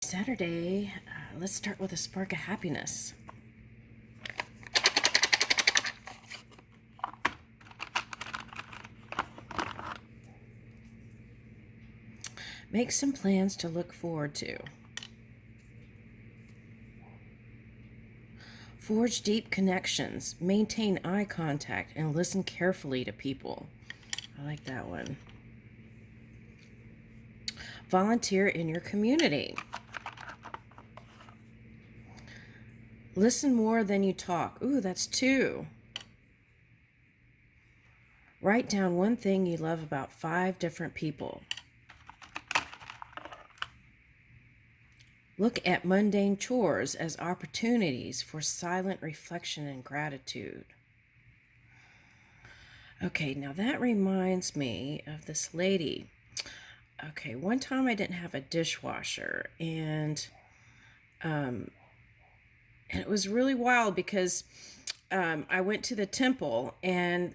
Saturday, let's start with a spark of happiness. Make some plans to look forward to. Forge deep connections, maintain eye contact, and listen carefully to people. I like that one. Volunteer in your community. Listen more than you talk. Ooh, that's 2. Write down one thing you love about 5 different people. Look at mundane chores as opportunities for silent reflection and gratitude. Okay, now that reminds me of this lady. Okay, one time I didn't have a dishwasher, and it was really wild because I went to the temple, and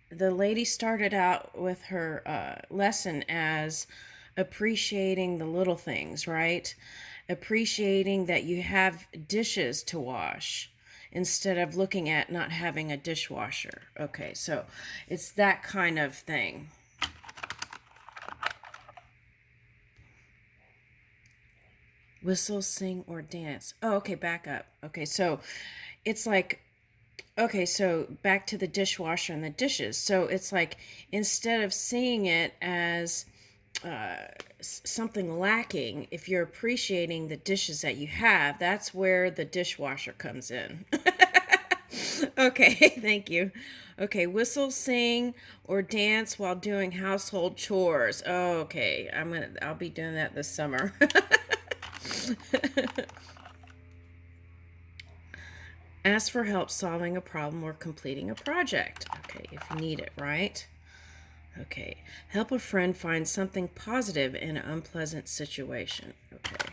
the lady started out with her lesson as appreciating the little things, right? Appreciating that you have dishes to wash instead of looking at not having a dishwasher. Okay, so it's that kind of thing. Whistle, sing, or dance. Oh, okay, back up. Okay, so it's like, okay, so back to the dishwasher and the dishes. So it's like, instead of seeing it as something lacking, if you're appreciating the dishes that you have, that's where the dishwasher comes in. Okay, thank you. Okay, whistle, sing, or dance while doing household chores. Oh, okay, I'll be doing that this summer. Ask for help solving a problem or completing a project. Okay, if you need it, right? Okay, help a friend find something positive in an unpleasant situation. Okay.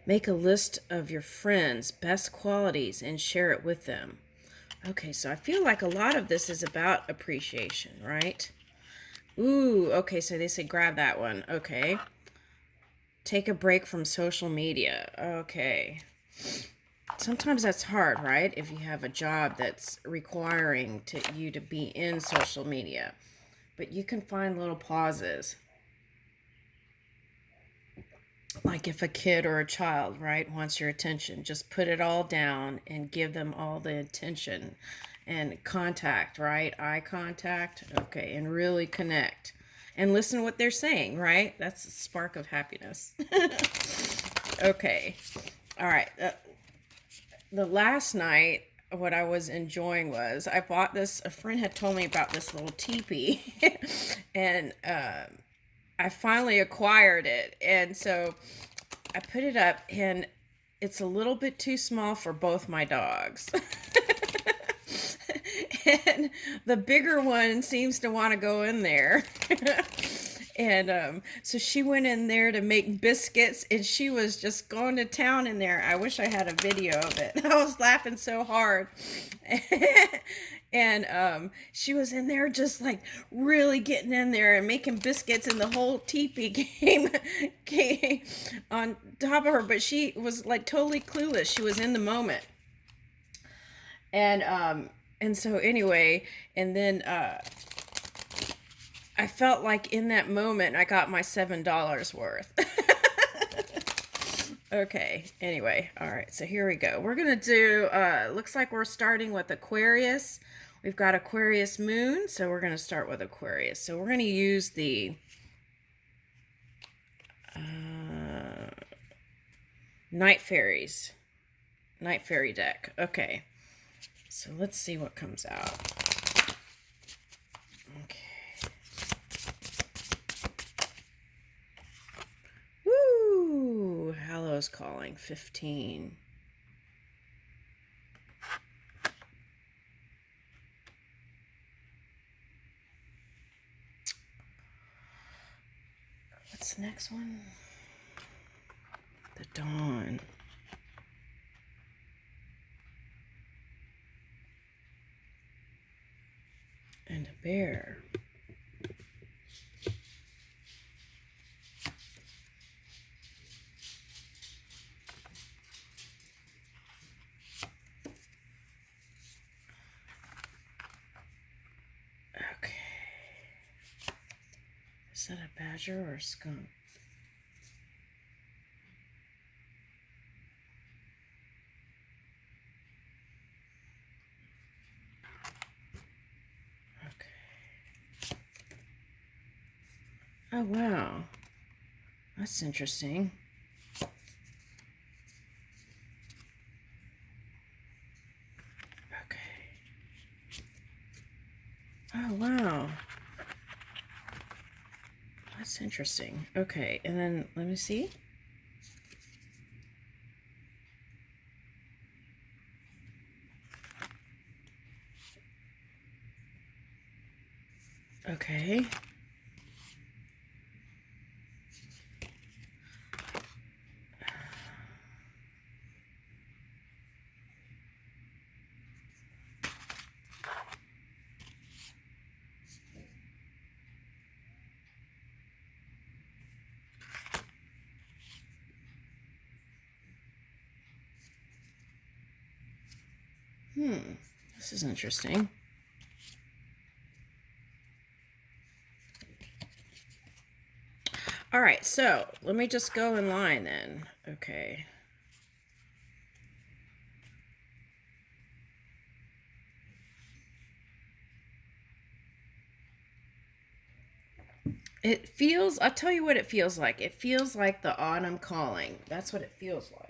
Make a list of your friends' best qualities and share it with them. Okay, so I feel like a lot of this is about appreciation, right? Ooh, okay, so they say grab that one. Okay. Take a break from social media. Okay. Sometimes that's hard, right? If you have a job that's requiring you to be in social media. But you can find little pauses. Like if a kid or a child, right, wants your attention, just put it all down and give them all the attention and contact, right? Eye contact. Okay, and really connect. And listen to what they're saying, right? That's a spark of happiness. Okay. All right. The last night, what I was enjoying was I bought this. A friend had told me about this little teepee, and I finally acquired it. And so I put it up, and it's a little bit too small for both my dogs. And the bigger one seems to want to go in there. And so she went in there to make biscuits, and she was just going to town in there. I wish I had a video of it. I was laughing so hard. And she was in there just like really getting in there and making biscuits, and the whole teepee came on top of her, but she was like totally clueless. She was in the moment. And so anyway, and then I felt like in that moment I got my $7 worth. Okay, anyway, all right, so here we go. We're gonna do, looks like we're starting with Aquarius. We've got Aquarius Moon, so we're gonna start with Aquarius. So we're gonna use the Night Fairy deck. Okay, so let's see what comes out. Okay. Woo! Hallow's Calling, 15. What's the next one? The Dawn. And a bear. Is that a badger or a skunk? Okay. Oh, wow. That's interesting. Okay. Oh, wow. That's interesting. Okay, and then let me see. Okay. This is interesting. All right, so let me just go in line then. Okay. It feels, I'll tell you what it feels like. It feels like the autumn calling. That's what it feels like.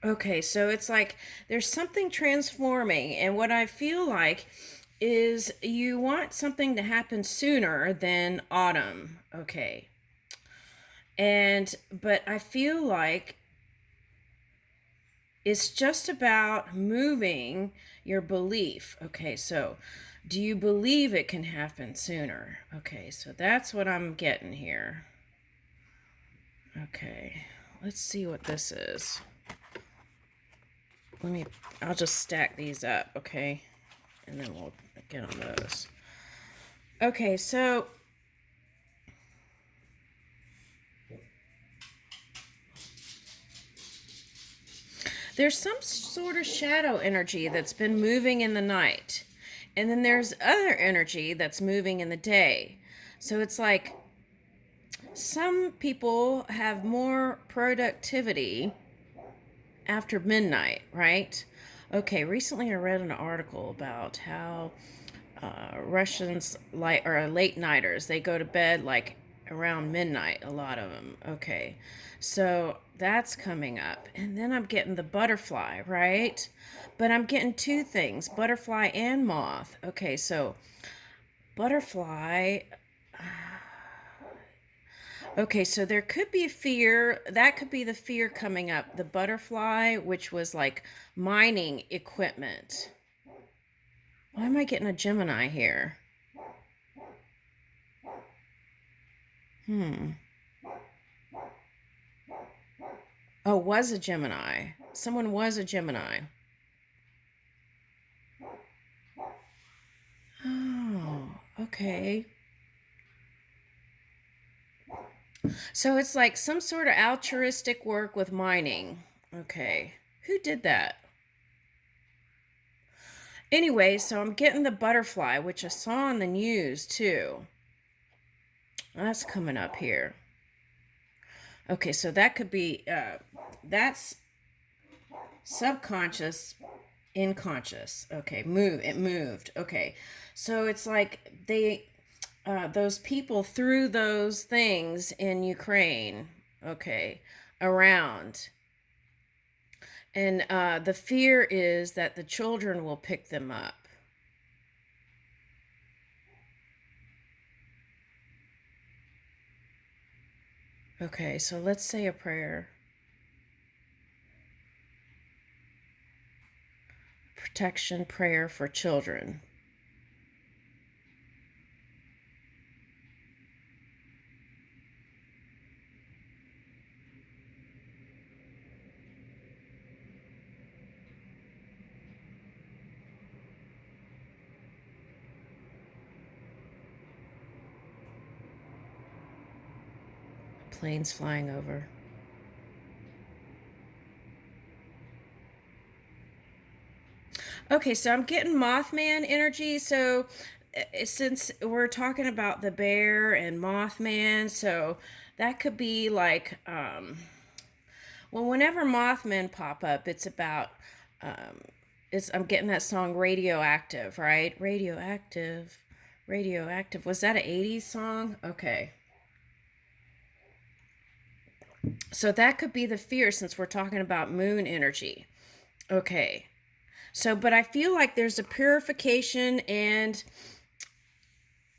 Okay, so it's like there's something transforming, and what I feel like is you want something to happen sooner than autumn. Okay. But I feel like it's just about moving your belief. Okay, so do you believe it can happen sooner? Okay, so that's what I'm getting here. Okay, let's see what this is. I'll just stack these up, okay? And then we'll get on those. Okay, so there's some sort of shadow energy that's been moving in the night. And then there's other energy that's moving in the day. So it's like some people have more productivity after midnight, right? Okay, recently I read an article about how Russians late nighters, they go to bed like around midnight, a lot of them. Okay, so that's coming up. And then I'm getting the butterfly, right? But I'm getting two things, butterfly and moth. Okay, so butterfly. Okay, so there could be fear. That could be the fear coming up. The butterfly, which was like mining equipment. Why am I getting a Gemini here? Oh, was a Gemini. Someone was a Gemini. Oh, okay. So it's like some sort of altruistic work with mining. Okay. Who did that? Anyway, so I'm getting the butterfly, which I saw on the news too. That's coming up here. Okay, so that could be, that's subconscious, unconscious. Okay, it moved. Okay, so it's like those people threw those things in Ukraine, okay, around. And the fear is that the children will pick them up. Okay, so let's say a prayer. Protection prayer for children. Planes flying over. Okay, so I'm getting Mothman energy. So since we're talking about the bear and Mothman, so that could be like, well, whenever Mothmen pop up, it's about, um, I'm getting that song Radioactive, right? Radioactive, Radioactive. Was that an 80s song? Okay. So that could be the fear since we're talking about moon energy. Okay. So, but I feel like there's a purification and,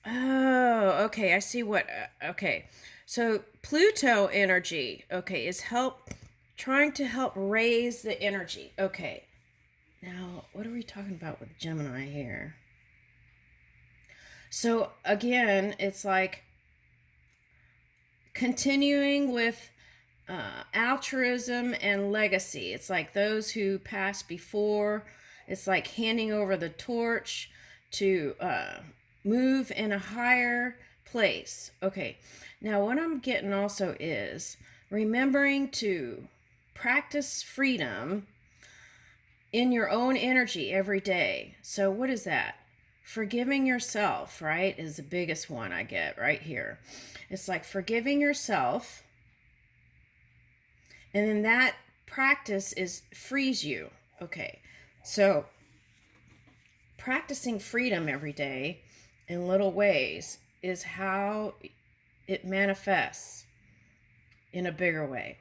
oh, okay, I see what, okay. So Pluto energy, okay, is trying to help raise the energy. Okay. Now, what are we talking about with Gemini here? So again, it's like continuing with altruism and legacy. It's like those who passed before. It's like handing over the torch to move in a higher place. Okay, now what I'm getting also is remembering to practice freedom in your own energy every day. So what is that? Forgiving yourself, right, is the biggest one I get right here. It's like forgiving yourself, and then that practice frees you. Okay, so practicing freedom every day in little ways is how it manifests in a bigger way.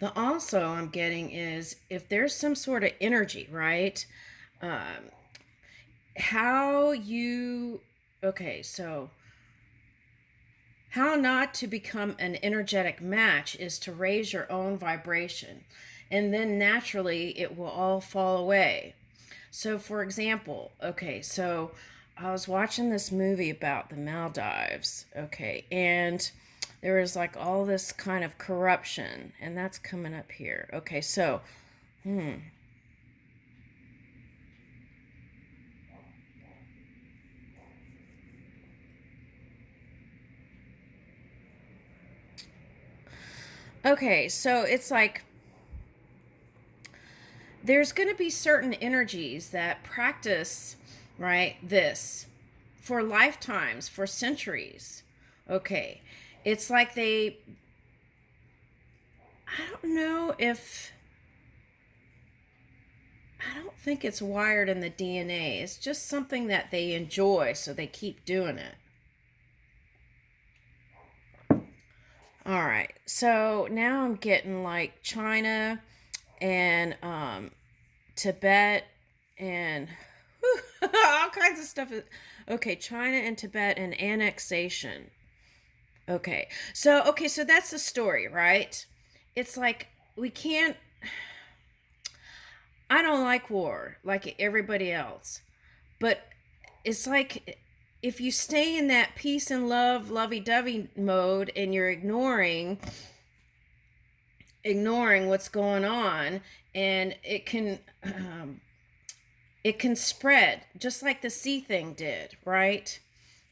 The also I'm getting is if there's some sort of energy, right? How you, okay, so how not to become an energetic match is to raise your own vibration, and then naturally it will all fall away. So for example, okay, so I was watching this movie about the Maldives, okay, and there was like all this kind of corruption, and that's coming up here. Okay, so okay, so it's like there's going to be certain energies that practice, right, this for lifetimes, for centuries. Okay, it's like I don't know if, I don't think it's wired in the DNA. It's just something that they enjoy, so they keep doing it. All right, so now I'm getting like China and Tibet and all kinds of stuff. Okay, China and Tibet and annexation. Okay, so that's the story, right? It's like we can't, I don't like war like everybody else, but it's like if you stay in that peace and love, lovey-dovey mode and you're ignoring what's going on, and it can spread just like the sea thing did, right?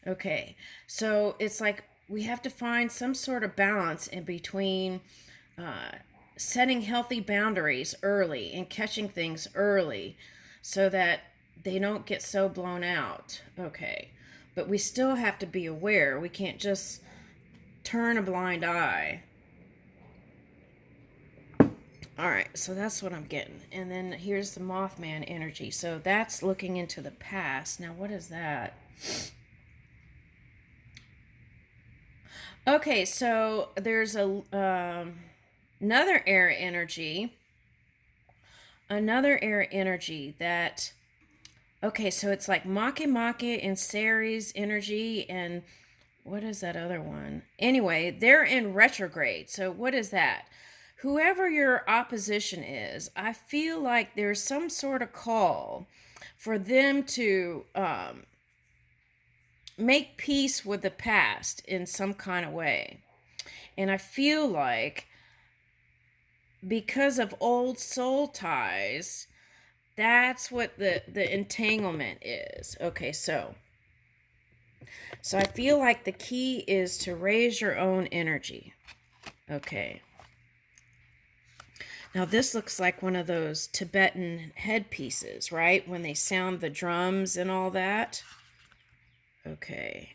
Okay, so it's like we have to find some sort of balance in between setting healthy boundaries early and catching things early so that they don't get so blown out. Okay, but we still have to be aware. We can't just turn a blind eye. All right, so that's what I'm getting. And then here's the Mothman energy. So that's looking into the past. Now, what is that? Okay, so there's another air energy. Another air energy that, okay, so it's like Make and Ceres energy, and what is that other one? Anyway, they're in retrograde. So what is that? Whoever your opposition is, I feel like there's some sort of call for them to make peace with the past in some kind of way. And I feel like because of old soul ties, that's what the entanglement is. Okay, so I feel like the key is to raise your own energy. Okay. Now this looks like one of those Tibetan headpieces, right? When they sound the drums and all that. Okay.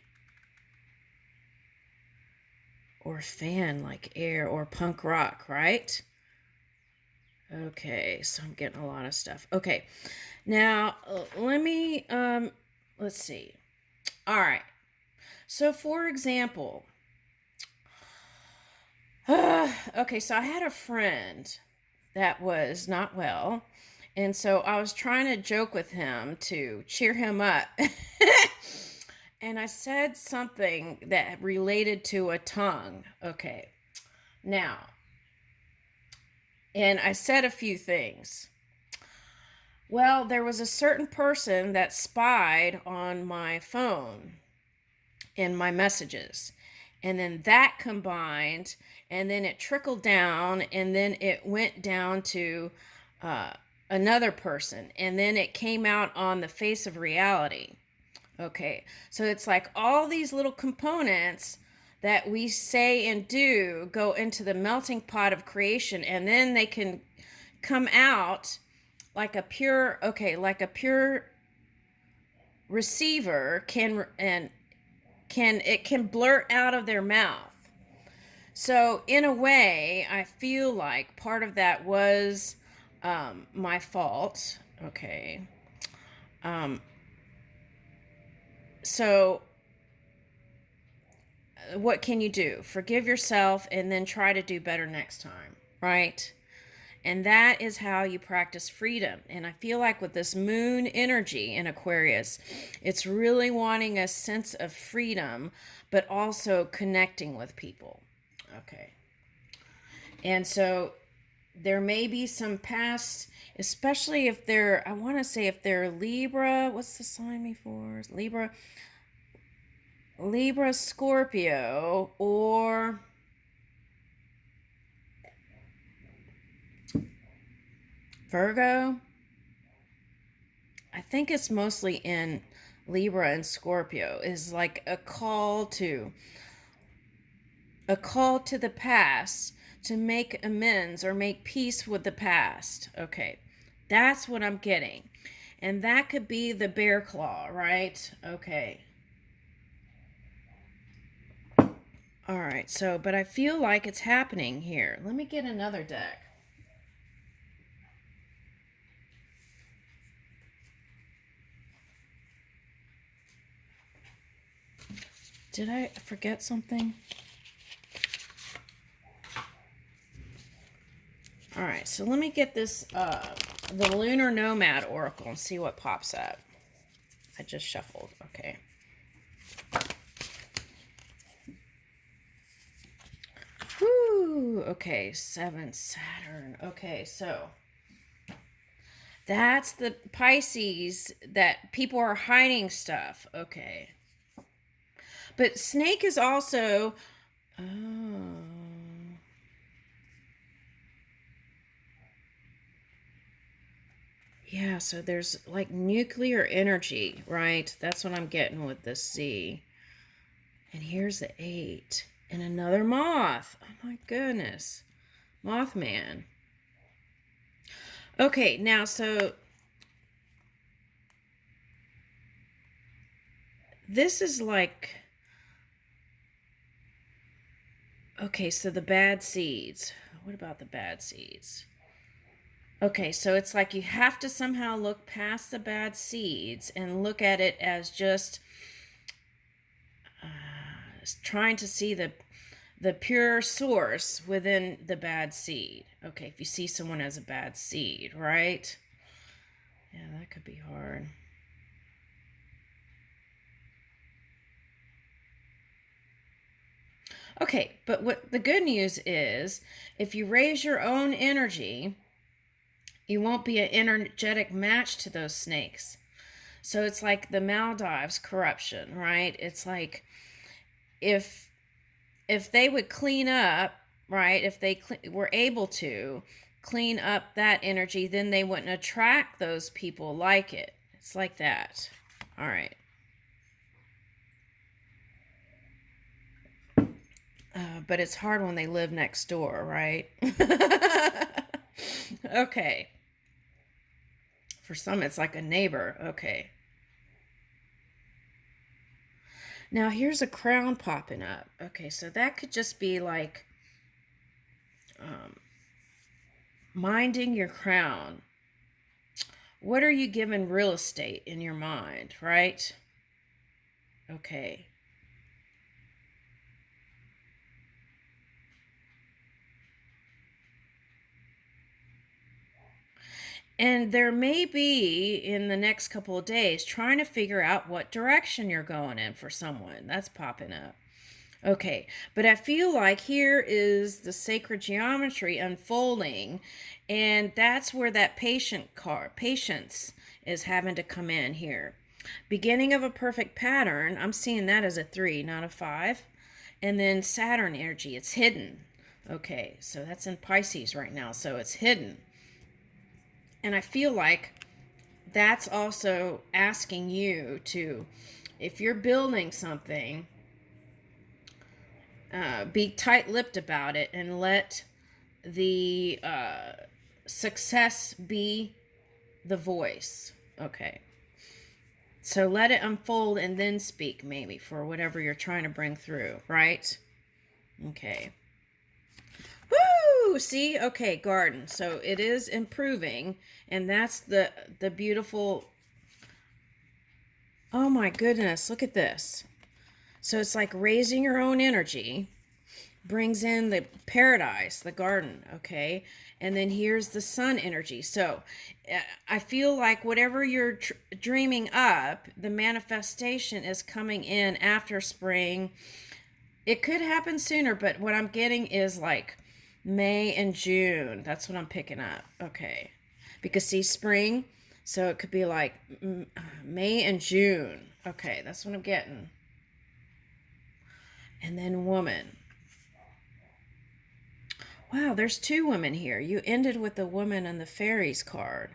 Or fan like air or punk rock, right? Okay, so I'm getting a lot of stuff. Okay, now let me, let's see. All right, so for example, okay, so I had a friend that was not well, and so I was trying to joke with him to cheer him up. And I said something that related to a tongue. Okay, now, and I said a few things. Well, there was a certain person that spied on my phone in my messages. And then that combined, and then it trickled down, and then it went down to another person. And then it came out on the face of reality. Okay, so it's like all these little components that we say and do go into the melting pot of creation, and then they can come out like a pure, okay, like a pure receiver can blurt out of their mouth. So in a way, I feel like part of that was my fault. Okay. So what can you do? Forgive yourself and then try to do better next time, right? And that is how you practice freedom. And I feel like with this moon energy in Aquarius, it's really wanting a sense of freedom, but also connecting with people. Okay. And so there may be some past, especially if they're, I want to say if they're Libra, what's the sign before? Libra, Scorpio, or Virgo. I think it's mostly in Libra and Scorpio, is like a call to the past to make amends or make peace with the past. Okay, that's what I'm getting. And that could be the bear claw, right? Okay. All right, so, but I feel like it's happening here. Let me get another deck. Did I forget something? All right, so let me get this, the Lunar Nomad Oracle and see what pops up. I just shuffled, okay. Whoo, okay, 7 Saturn. Okay, so that's the Pisces that people are hiding stuff. Okay. But snake is also, oh. Yeah, so there's like nuclear energy, right? That's what I'm getting with this Z. And here's the 8. And another moth. Oh my goodness. Mothman. Okay, now so this is like, okay, so the bad seeds. What about the bad seeds? Okay, so it's like you have to somehow look past the bad seeds and look at it as just trying to see the pure source within the bad seed. Okay, if you see someone as a bad seed, right? Yeah, that could be hard. Okay, but what the good news is, if you raise your own energy, you won't be an energetic match to those snakes. So it's like the Maldives corruption, right? It's like if they would clean up, right? If they were able to clean up that energy, then they wouldn't attract those people like it. It's like that. All right. But it's hard when they live next door, right? Okay. For some, it's like a neighbor. Okay. Now, here's a crown popping up. Okay, so that could just be like minding your crown. What are you giving real estate in your mind, right? Okay. And there may be in the next couple of days trying to figure out what direction you're going in for someone. That's popping up. Okay, but I feel like here is the sacred geometry unfolding, and that's where that patience is having to come in here. Beginning of a perfect pattern, I'm seeing that as a 3, not a 5. And then Saturn energy, it's hidden. Okay, so that's in Pisces right now, so it's hidden. And I feel like that's also asking you to, if you're building something, be tight-lipped about it and let the success be the voice. Okay. So let it unfold and then speak, maybe, for whatever you're trying to bring through, right? Okay. Woo! See? Okay, garden. So it is improving, and that's the beautiful... Oh my goodness, look at this. So it's like raising your own energy, brings in the paradise, the garden, okay? And then here's the sun energy. So I feel like whatever you're dreaming up, the manifestation is coming in after spring. It could happen sooner, but what I'm getting is like May and June. That's what I'm picking up, okay? Because see, spring, so it could be like May and June. Okay, that's what I'm getting. And then woman. Wow, there's 2 women here. You ended with the woman and the fairies card.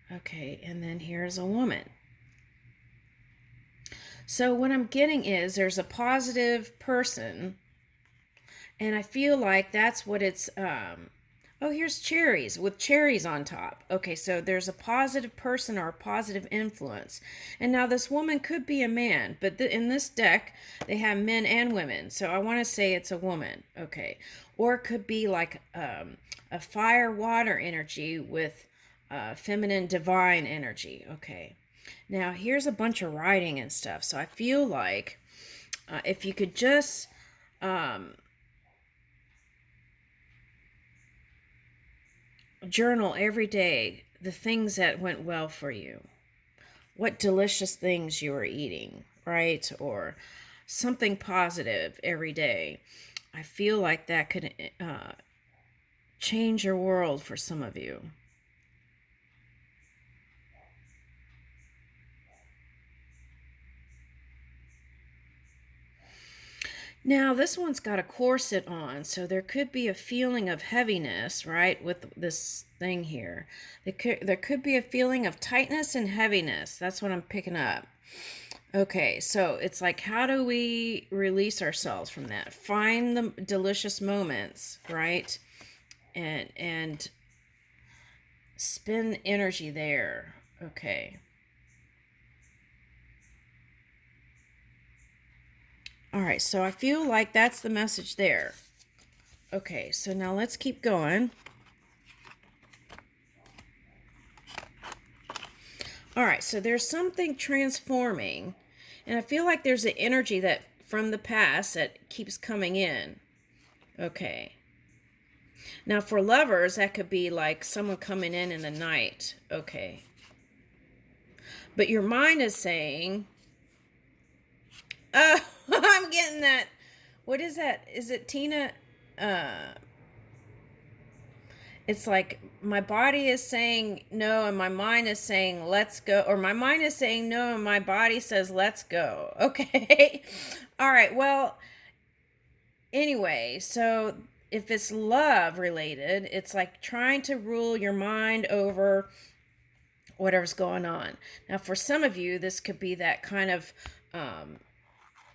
Okay, and then here's a woman. So what I'm getting is there's a positive person, and I feel like that's what it's... Oh, here's cherries with cherries on top. Okay, so there's a positive person or a positive influence. And now this woman could be a man, but in this deck, they have men and women. So I want to say it's a woman. Okay. Or it could be like a fire-water energy with feminine divine energy. Okay. Now, here's a bunch of writing and stuff. So I feel like if you could just... journal every day the things that went well for you, what delicious things you were eating, right? Or something positive every day. I feel like that could change your world for some of you. Now, this one's got a corset on, so there could be a feeling of heaviness, right, with this thing here. There could be a feeling of tightness and heaviness. That's what I'm picking up. Okay, so it's like, how do we release ourselves from that? Find the delicious moments, right? And spend energy there. Okay. All right, so I feel like that's the message there. Okay, so now let's keep going. All right, so there's something transforming, and I feel like there's an energy that from the past that keeps coming in. Okay. Now for lovers, that could be like someone coming in the night. Okay. But your mind is saying, oh, I'm getting that. What is that? Is it Tina? It's like my body is saying no and my mind is saying let's go, or my mind is saying no and my body says let's go. Okay. All right. Well, anyway, so if it's love related, it's like trying to rule your mind over whatever's going on. Now, for some of you, this could be that kind of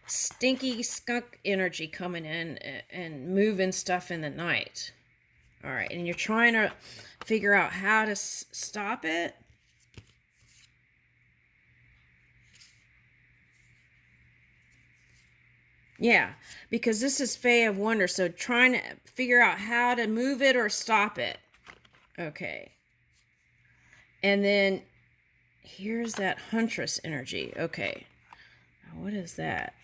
stinky skunk energy coming in and moving stuff in the night. All right, and you're trying to figure out how to stop it. Yeah, because this is Fae of Wonder, so trying to figure out how to move it or stop it. Okay. And then here's that Huntress energy. Okay. Now what is that?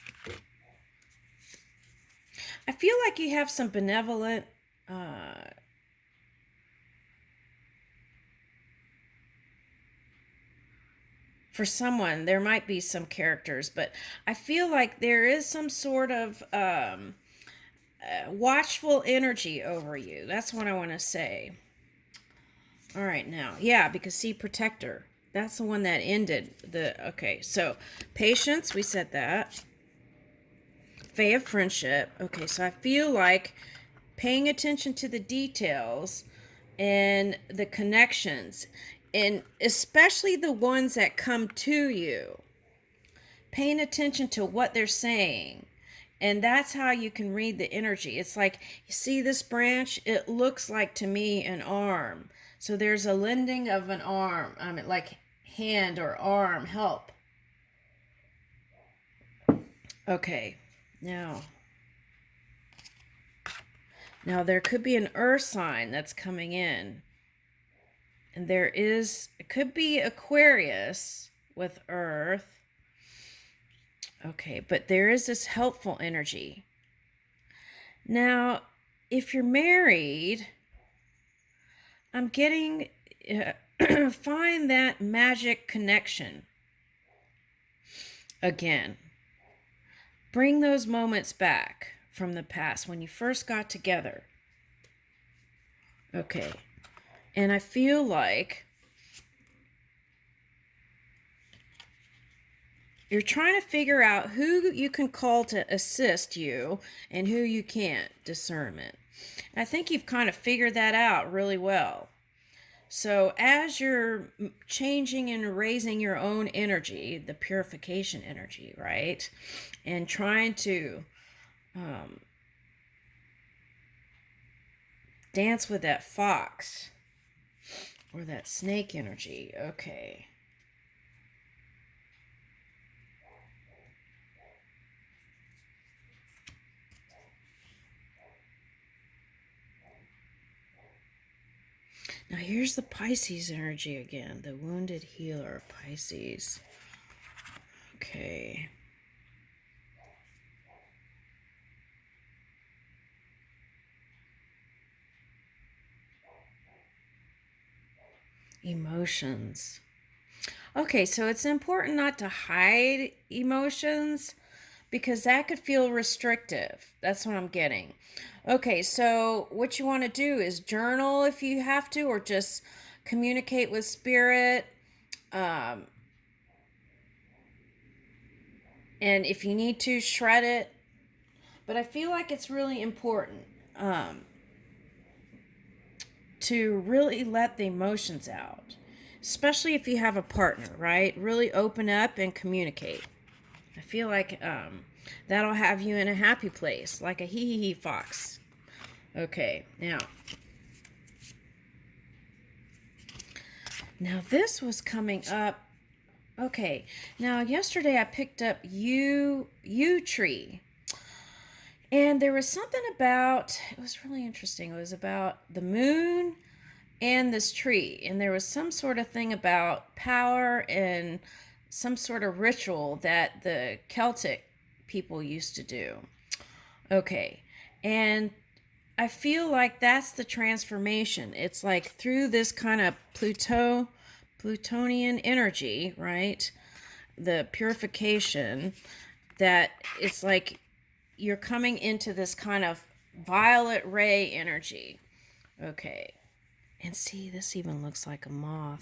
I feel like you have some benevolent for someone, there might be some characters, but I feel like there is some sort of watchful energy over you. That's what I want to say. All right, now, yeah, because see, protector. That's the one that ended the. Okay, so patience, we said that. Fae of friendship. Okay, so I feel like paying attention to the details and the connections, and especially the ones that come to you. Paying attention to what they're saying. And that's how you can read the energy. It's like, you see this branch? It looks like to me an arm. So there's a lending of an arm. I mean, like hand or arm, help. Okay, now there could be an earth sign that's coming in. And it could be Aquarius with earth. Okay, but there is this helpful energy. Now, if you're married, I'm getting, find that magic connection again. Bring those moments back from the past when you first got together. Okay, and I feel like you're trying to figure out who you can call to assist you and who you can't. Discernment. I think you've kind of figured that out really well. So as you're changing and raising your own energy, the purification energy, right? And trying to dance with that fox or that snake energy. Okay. Now here's the Pisces energy again, the wounded healer, Pisces. Okay. Emotions. Okay, so it's important not to hide emotions because that could feel restrictive. That's what I'm getting. Okay, so what you want to do is journal if you have to, or just communicate with spirit. And if you need to, shred it. But I feel like it's really important to really let the emotions out, especially if you have a partner, right? Really open up and communicate. I feel like that'll have you in a happy place, like a hee fox. Okay, now this was coming up. Okay, now yesterday I picked up yew tree. And there was something about, it was really interesting. It was about the moon and this tree. And there was some sort of thing about power and some sort of ritual that the Celtic people used to do. Okay. And I feel like that's the transformation. It's like through this kind of Plutonian energy, right? The purification, that it's like you're coming into this kind of violet ray energy. Okay. And see, this even looks like a moth.